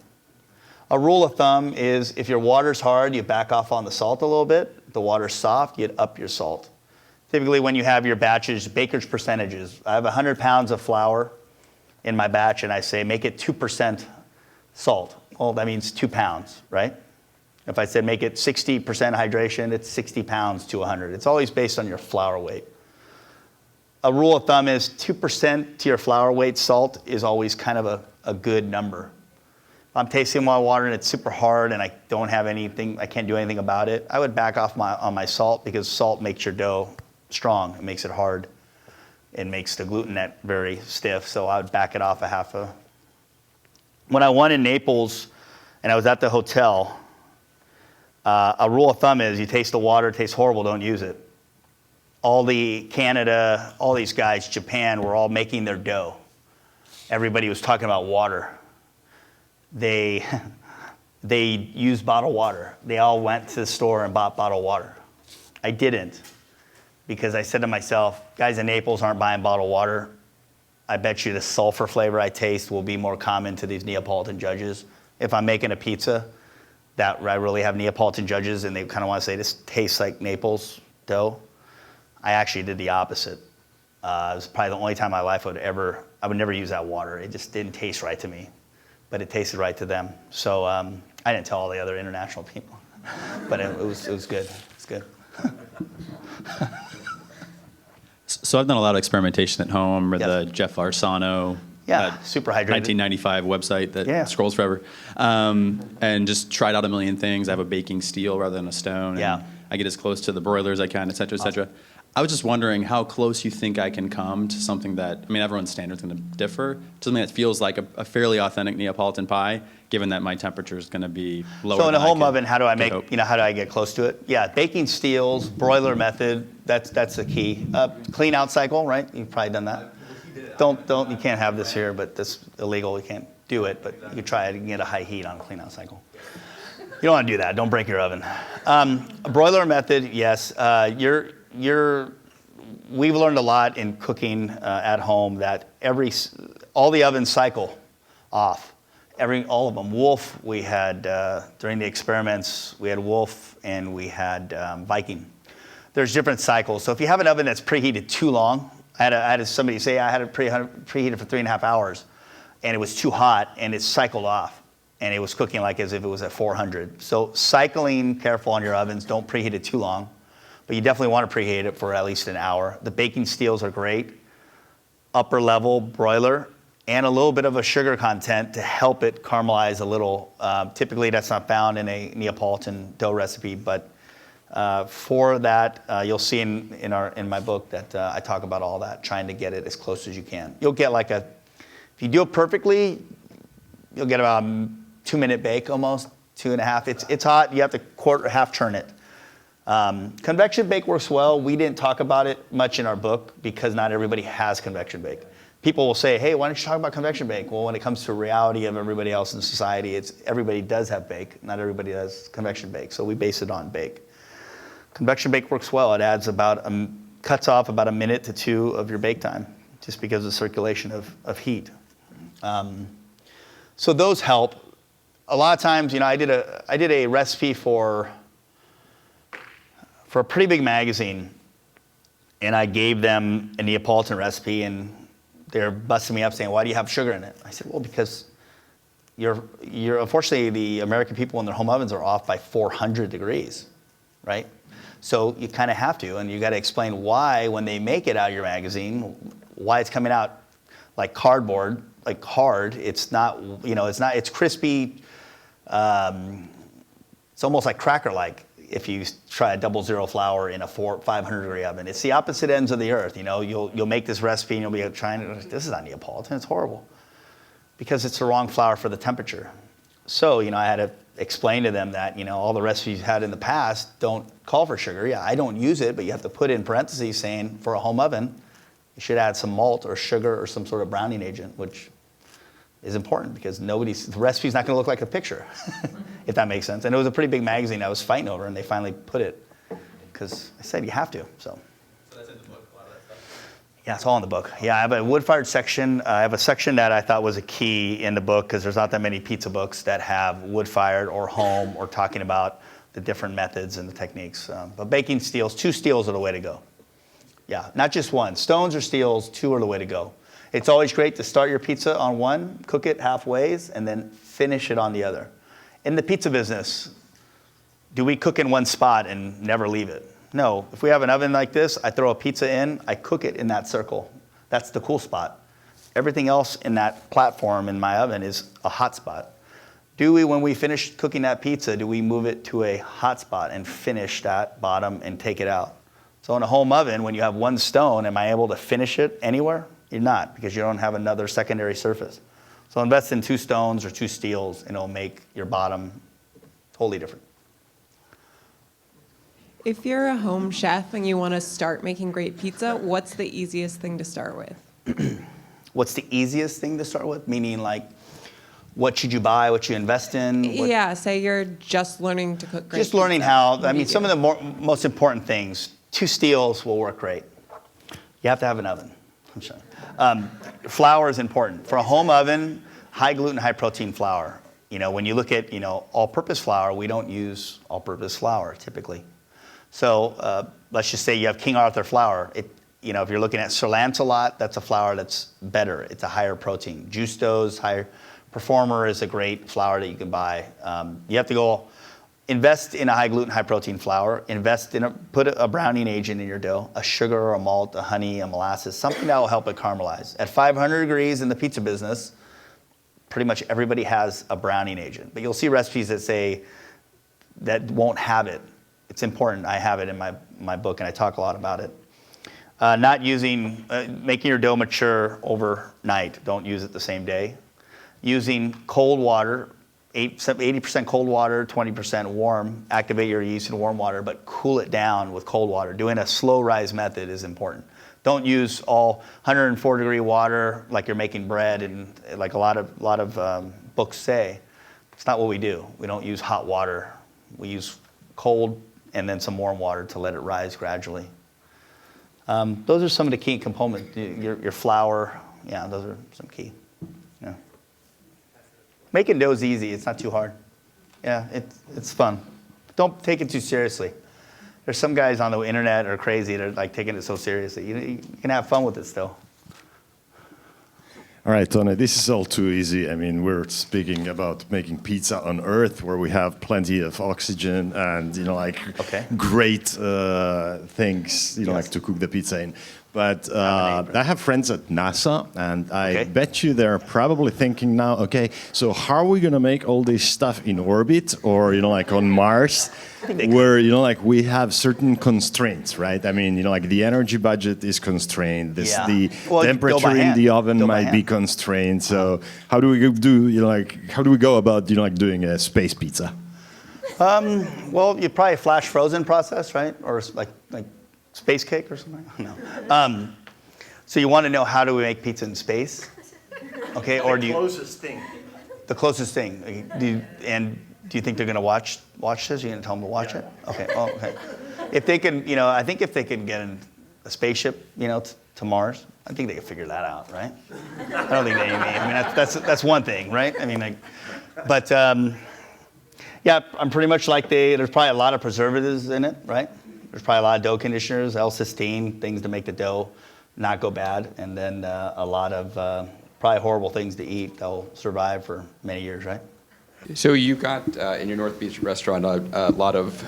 A rule of thumb is if your water's hard, you back off on the salt a little bit. If the water's soft, you'd up your salt. Typically when you have your batches, baker's percentages. I have 100 pounds of flour in my batch, and I say make it 2% salt. Well, that means 2 pounds, right? If I said make it 60% hydration, it's 60 pounds to 100. It's always based on your flour weight. A rule of thumb is 2% to your flour weight salt is always kind of a good number. If I'm tasting my water and it's super hard and I don't have anything, I can't do anything about it, I would back off on my salt, because salt makes your dough strong. It makes it hard. It makes the gluten net very stiff, so I would back it off a half a. When I won in Naples and I was at the hotel, a rule of thumb is you taste the water, it tastes horrible, don't use it. Canada, all these guys, Japan, were all making their dough. Everybody was talking about water. They used bottled water. They all went to the store and bought bottled water. I didn't, because I said to myself, guys in Naples aren't buying bottled water. I bet you the sulfur flavor I taste will be more common to these Neapolitan judges. If I'm making a pizza that I really have Neapolitan judges and they kind of want to say this tastes like Naples dough, I actually did the opposite. It was probably the only time in my life I would never use that water. It just didn't taste right to me, but it tasted right to them. So I didn't tell all the other international people, but it was good. It's good. So I've done a lot of experimentation at home. Read Yes. the Jeff Arsano, super hydrated. 1995 website that scrolls forever, and just tried out a million things. I have a baking steel rather than a stone. Yeah. And I get as close to the broilers as I can, et cetera, et cetera. I was just wondering how close you think I can come to something that, I mean, everyone's standard's going to differ, something that feels like a fairly authentic Neapolitan pie, given that my temperature is going to be lower. So in a than home I oven, how do I make, hope. how do I get close to it? Yeah, baking steels, broiler method, that's the key. Clean out cycle, right? You've probably done that. You can't have this here, but this is illegal. You can't do it, but you can try it. You can get a high heat on a clean out cycle. You don't want to do that. Don't break your oven. A broiler method, yes. We've learned a lot in cooking at home that all the ovens cycle off. All of them. Wolf, we had, during the experiments, we had Wolf and we had Viking. There's different cycles. So if you have an oven that's preheated too long, I had somebody say I had it preheated for 3.5 hours and it was too hot and it cycled off and it was cooking like as if it was at 400. So cycling, careful on your ovens, don't preheat it too long, but you definitely want to preheat it for at least an hour. The baking steels are great. Upper level broiler and a little bit of a sugar content to help it caramelize a little. Typically that's not found in a Neapolitan dough recipe, but for that, you'll see in my book that I talk about all that, trying to get it as close as you can. You'll get if you do it perfectly, you'll get about a 2-minute bake almost, 2.5. It's hot, you have to half turn it. Convection bake works well. We didn't talk about it much in our book because not everybody has convection bake. People will say, hey, why don't you talk about convection bake? Well, when it comes to reality of everybody else in society, everybody does have bake. Not everybody has convection bake, so we base it on bake. Convection bake works well. It adds cuts off about 1 minute to 2 of your bake time, just because of the circulation of heat. So those help. A lot of times, I did a recipe for a pretty big magazine, and I gave them a Neapolitan recipe, and they're busting me up saying, "Why do you have sugar in it?" I said, "Well, because you're unfortunately the American people in their home ovens are off by 400 degrees, right?" So you kind of have to, and you got to explain why when they make it out of your magazine, why it's coming out like cardboard, like hard. It's not, it's crispy. It's almost like cracker-like if you try a 00 flour in a 500 degree oven. It's the opposite ends of the earth. You'll make this recipe and you'll be trying to, this is not Neapolitan, it's horrible. Because it's the wrong flour for the temperature. So, I had to explain to them that, all the recipes you had in the past don't call for sugar. Yeah, I don't use it, but you have to put in parentheses saying for a home oven, you should add some malt or sugar or some sort of browning agent, which is important because the recipe's not going to look like a picture, if that makes sense. And it was a pretty big magazine I was fighting over, and they finally put it because I said you have to. So that's in the book, a lot of that stuff. Yeah, it's all in the book. Yeah, I have a wood-fired section. I have a section that I thought was a key in the book because there's not that many pizza books that have wood-fired or home or talking about the different methods and the techniques. But baking steels, 2 steels are the way to go. Yeah, not just one. Stones or steels, 2 are the way to go. It's always great to start your pizza on one, cook it halfways, and then finish it on the other. In the pizza business, do we cook in one spot and never leave it? No. If we have an oven like this, I throw a pizza in, I cook it in that circle. That's the cool spot. Everything else in that platform in my oven is a hot spot. When we finish cooking that pizza, do we move it to a hot spot and finish that bottom and take it out? So in a home oven, when you have one stone, am I able to finish it anywhere? You're not, because you don't have another secondary surface. So invest in 2 stones or 2 steels, and it'll make your bottom totally different. If you're a home chef and you want to start making great pizza, what's the easiest thing to start with? What's the easiest thing to start with? Meaning, what should you buy? What should you invest in? Yeah, say you're just learning to cook great Just learning pizza. how. Some of the most important things. 2 steels will work great. You have to have an oven. I'm sorry. Flour is important. For a home oven, high gluten, high protein flour. When you look at, all-purpose flour, we don't use all-purpose flour typically. So let's just say you have King Arthur flour. If you're looking at Sir Lancelot, that's a flour that's better. It's a higher protein. Justo's higher Performer is a great flour that you can buy. You have to go invest in a high gluten, high protein flour. Put a browning agent in your dough, a sugar or a malt, a honey, a molasses, something that will help it caramelize. At 500 degrees in the pizza business, pretty much everybody has a browning agent. But you'll see recipes that say that won't have it. It's important. I have it in my book, and I talk a lot about it. Not using, making your dough mature overnight. Don't use it the same day. Using cold water, 80% cold water, 20% warm. Activate your yeast in warm water, but cool it down with cold water. Doing a slow rise method is important. Don't use all 104-degree water like you're making bread, and like a lot of books say. It's not what we do. We don't use hot water. We use cold and then some warm water to let it rise gradually. Those are some of the key components. Your flour, yeah, those are some key. Yeah. Making dough is easy. It's not too hard. Yeah, it's fun. Don't take it too seriously. There's some guys on the internet are crazy. They're like taking it so seriously. You can have fun with it still. All right, Tony, this is all too easy. I mean, we're speaking about making pizza on Earth, where we have plenty of oxygen and, great things, like to cook the pizza in. But I have friends at NASA, and I bet you they're probably thinking now, okay, so how are we going to make all this stuff in orbit or, on Mars, where, we have certain constraints, right? I mean, the energy budget is constrained. The temperature in the oven might be constrained. So how do we how do we go about, doing a space pizza? Well, you probably flash frozen process, right? Or like space cake or something? No. So you want to know how do we make pizza in space? Okay, or do you? The closest thing. Do you think they're going to watch this? You're going to tell them to watch it? Okay. Oh, okay. If they can, I think if they can get in a spaceship, to Mars, I think they can figure that out, right? I don't think they. I mean, that's one thing, right? I mean, but yeah, I'm pretty much like there's probably a lot of preservatives in it, right? There's probably a lot of dough conditioners, L-cysteine, things to make the dough not go bad, and then a lot of probably horrible things to eat. They'll survive for many years, right? So you've got in your North Beach restaurant a lot of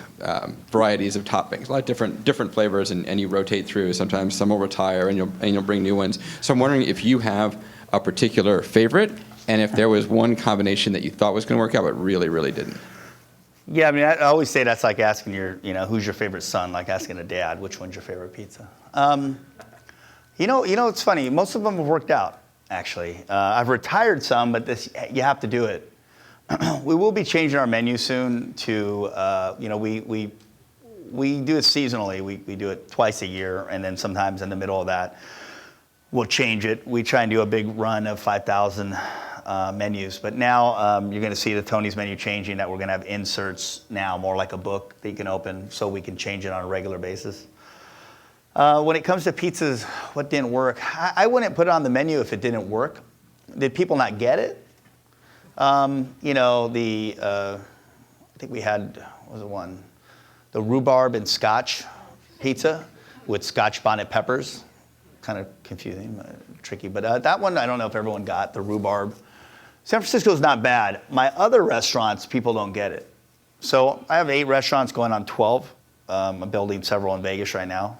varieties of toppings, a lot of different flavors, and you rotate through. Sometimes some will retire, and you'll bring new ones. So I'm wondering if you have a particular favorite, and if there was one combination that you thought was going to work out, but really, really didn't. Yeah, I mean, I always say that's like asking who's your favorite son, like asking a dad, which one's your favorite pizza? It's funny. Most of them have worked out, actually. I've retired some, but you have to do it. We will be changing our menu soon to, we do it seasonally. We do it twice a year, and then sometimes in the middle of that, we'll change it. We try and do a big run of 5,000 menus. But now you're going to see the Tony's menu changing, that we're going to have inserts now, more like a book that you can open so we can change it on a regular basis. When it comes to pizzas, what didn't work? I wouldn't put it on the menu if it didn't work. Did people not get it? I think we had, what was it one? The rhubarb and scotch pizza with scotch bonnet peppers. Kind of confusing, tricky. But that one, I don't know if everyone got, the rhubarb. San Francisco's not bad. My other restaurants, people don't get it. So I have 8 restaurants going on 12. I'm building several in Vegas right now.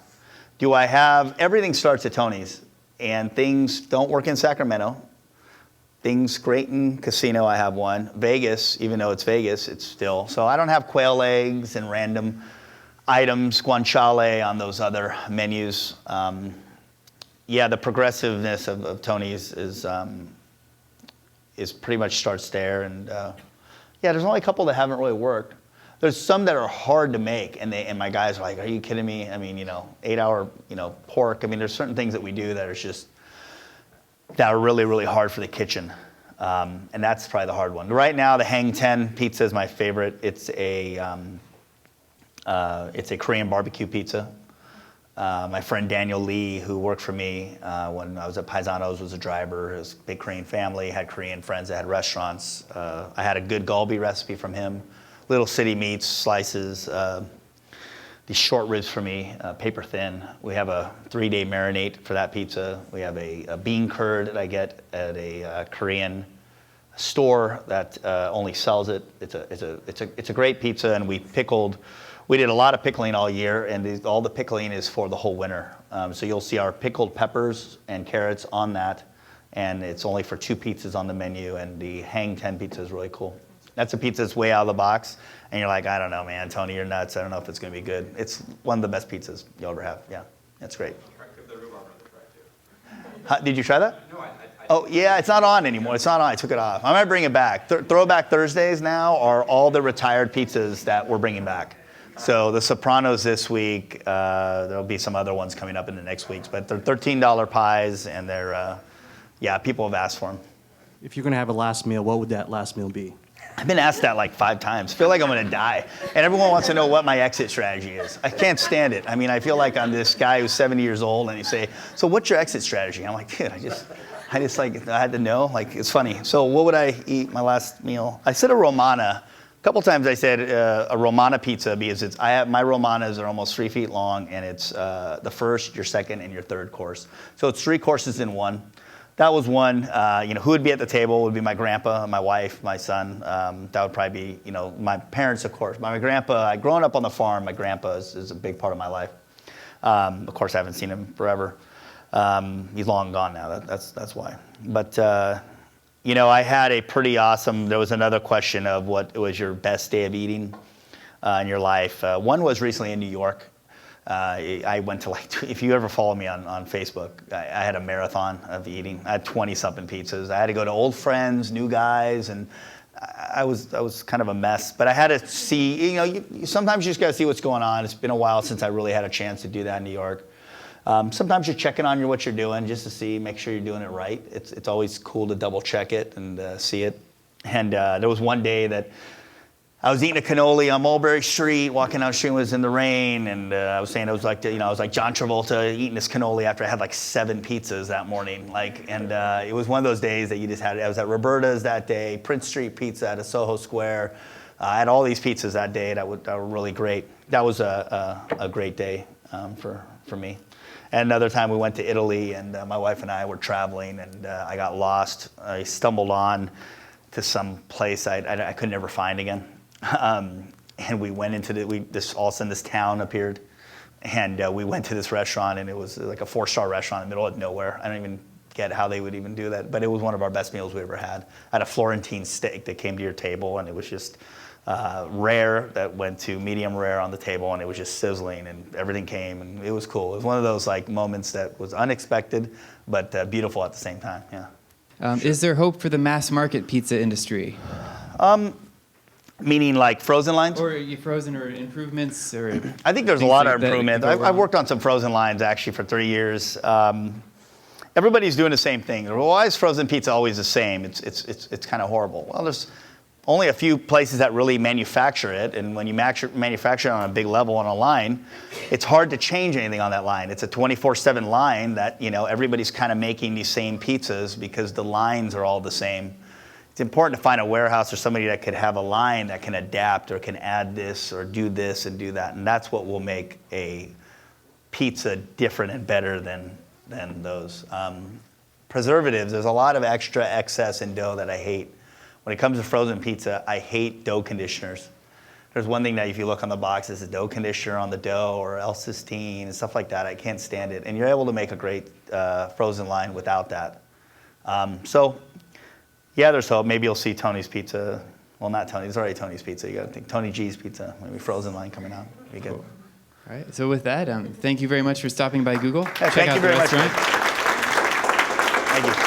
Everything starts at Tony's, and things don't work in Sacramento. Things great in Casino, I have one. Vegas, even though it's Vegas, it's still. So I don't have quail eggs and random items, guanciale on those other menus. The progressiveness of Tony's is pretty much starts there. And there's only a couple that haven't really worked. There's some that are hard to make, and my guys are like, "Are you kidding me?" I mean, 8-hour, pork. I mean, there's certain things that we do that are really, really hard for the kitchen, and that's probably the hard one. Right now, the Hang 10 pizza is my favorite. It's a Korean barbecue pizza. My friend Daniel Lee, who worked for me when I was at Paisanos, was a driver. His big Korean family, had Korean friends that had restaurants. I had a good galbi recipe from him. Little city meats, slices, these short ribs for me, paper thin. We have a 3-day marinade for that pizza. We have a bean curd that I get at a Korean store that only sells it. It's a great pizza, and we did a lot of pickling all year, and all the pickling is for the whole winter. So you'll see our pickled peppers and carrots on that, and it's only for 2 pizzas on the menu, and the Hang 10 pizza is really cool. That's a pizza that's way out of the box, and you're like, I don't know, man, Tony, you're nuts. I don't know if it's going to be good. It's one of the best pizzas you'll ever have. Yeah, that's great. Did you try that? No, Oh, yeah, it's not on anymore. It's not on. I took it off. I might bring it back. Throwback Thursdays now are all the retired pizzas that we're bringing back. So the Sopranos this week. There'll be some other ones coming up in the next weeks. But they're $13 pies, and they're, yeah, people have asked for them. If you're going to have a last meal, what would that last meal be? I've been asked that like 5 times. I feel like I'm going to die. And everyone wants to know what my exit strategy is. I can't stand it. I mean, I feel like I'm this guy who's 70 years old, and you say, so what's your exit strategy? I'm like, dude, I just like, I had to know. Like, it's funny. So what would I eat my last meal? I said a Romana. A couple times I said a Romana pizza because my Romanas are almost 3 feet long, and it's the first, your second, and your third course. So it's 3 courses in one. That was one. Who would be at the table would be my grandpa, my wife, my son. That would probably be, my parents, of course. My grandpa, growing up on the farm, my grandpa is a big part of my life. Of course, I haven't seen him forever. He's long gone now. That's why. But, I had a pretty awesome, there was another question of what was your best day of eating in your life. One was recently in New York. I went to if you ever follow me on Facebook, I had a marathon of eating. I had 20-something pizzas. I had to go to old friends, new guys, and I was kind of a mess. But I had to see, sometimes you just got to see what's going on. It's been a while since I really had a chance to do that in New York. Sometimes you're checking on what you're doing just to see, make sure you're doing it right. It's always cool to double check it and see it. And there was one day that I was eating a cannoli on Mulberry Street, walking down the street, it was in the rain, and I was saying I was like John Travolta eating this cannoli after I had like 7 pizzas that morning. It was one of those days that you just had. I was at Roberta's that day, Prince Street Pizza at Soho Square. I had all these pizzas that day that were really great. That was a great day for me. And another time we went to Italy, and my wife and I were traveling, and I got lost. I stumbled on to some place I could never find again. And we went into all of a sudden this town appeared, and we went to this restaurant, and it was like a 4-star restaurant in the middle of nowhere. I don't even get how they would even do that, but it was one of our best meals we ever had. I had a Florentine steak that came to your table, and it was just rare that went to medium rare on the table, and it was just sizzling, and everything came, and it was cool. It was one of those moments that was unexpected, but beautiful at the same time. Yeah. Is there hope for the mass market pizza industry? Meaning like frozen lines? Or frozen or improvements? Or I think there's a lot of improvement. I've worked on some frozen lines actually for 3 years. Everybody's doing the same thing. Well, why is frozen pizza always the same? It's kind of horrible. Well, there's only a few places that really manufacture it, and when you manufacture it on a big level on a line, it's hard to change anything on that line. It's a 24/7 line that everybody's kind of making these same pizzas because the lines are all the same. It's important to find a warehouse or somebody that could have a line that can adapt or can add this or do this and do that. And that's what will make a pizza different and better than those. Preservatives, there's a lot of extra excess in dough that I hate. When it comes to frozen pizza, I hate dough conditioners. There's one thing that if you look on the box, there's a dough conditioner on the dough or L-cysteine and stuff like that. I can't stand it. And you're able to make a great frozen line without that. Yeah, there's hope. Maybe you'll see Tony's Pizza. Well, not Tony. There's already Tony's Pizza. You got to think Tony G's Pizza. Maybe frozen line coming out. Be good. Cool. All right. So with that, thank you very much for stopping by Google. Yeah, thank you very much. Restaurant. Thank you.